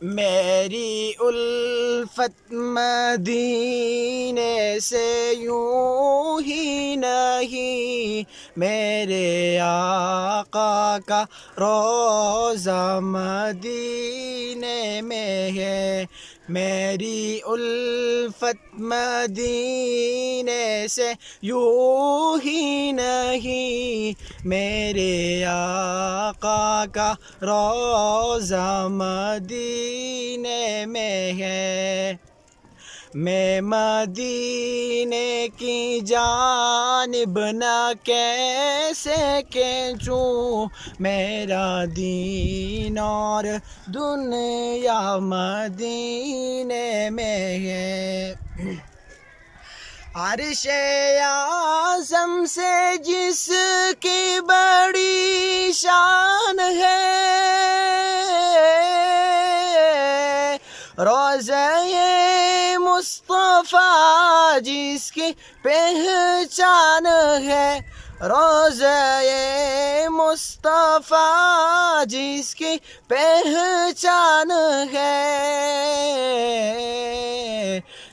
میری الفت مدینے سے یوں ہی نہیں، میرے آقا کا روزہ مدینے میں ہے۔ میری الفت مدینے سے یوں ہی نہیں، میرے آقا کا روزہ مدینے میں ہے۔ میں مدینے کی جانب نہ کیسے کھینچوں، میرا دین اور دنیا مدینے میں ہے۔ عرش اعظم سے جس کی بڑی شان ہے، روزہ مصطفیٰ جس کی پہچان ہے، روزہ مصطفیٰ جس کی پہچان ہے،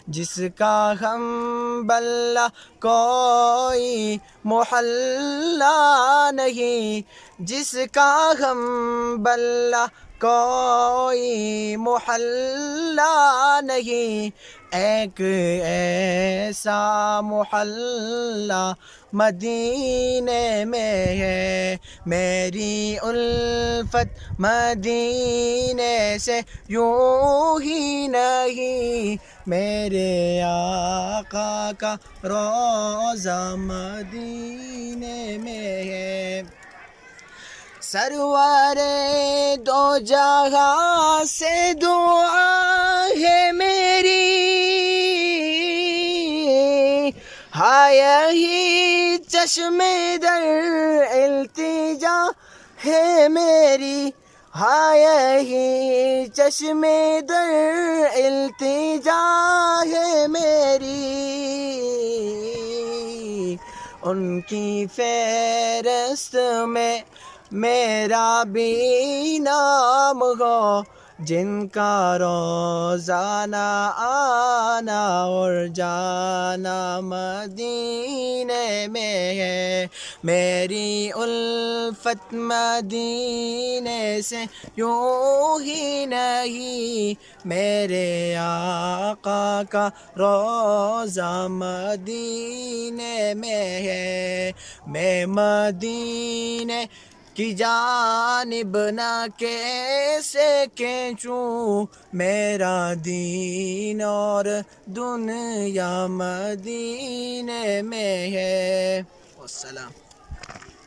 جس کا ہم بلّہ کوئی محلہ نہیں، جس کا ہم بلّہ کوئی محلہ نہیں، ایک ایسا محلہ مدینے میں ہے۔ میری الفت مدینے سے یوں ہی نہیں، میرے آقا کا روزہ مدینے میں ہے۔ سرور دو جہاں سے دعا ہے میری، ہاں یہی چشم در التجا ہے میری، ہاں یہی چشم در التجا ہے میری، ان کی فہرست میں میرا بھی نام ہو، جن کا روزانہ آنا اور جانا مدینے میں ہے۔ میری الفت مدینے سے یوں ہی نہیں، میرے آقا کا روزہ مدینے میں ہے۔ میں مدینے کی جانب نہ کیسے کھینچوں، میرا دین اور دنیا مدینے میں ہے۔ والسلام۔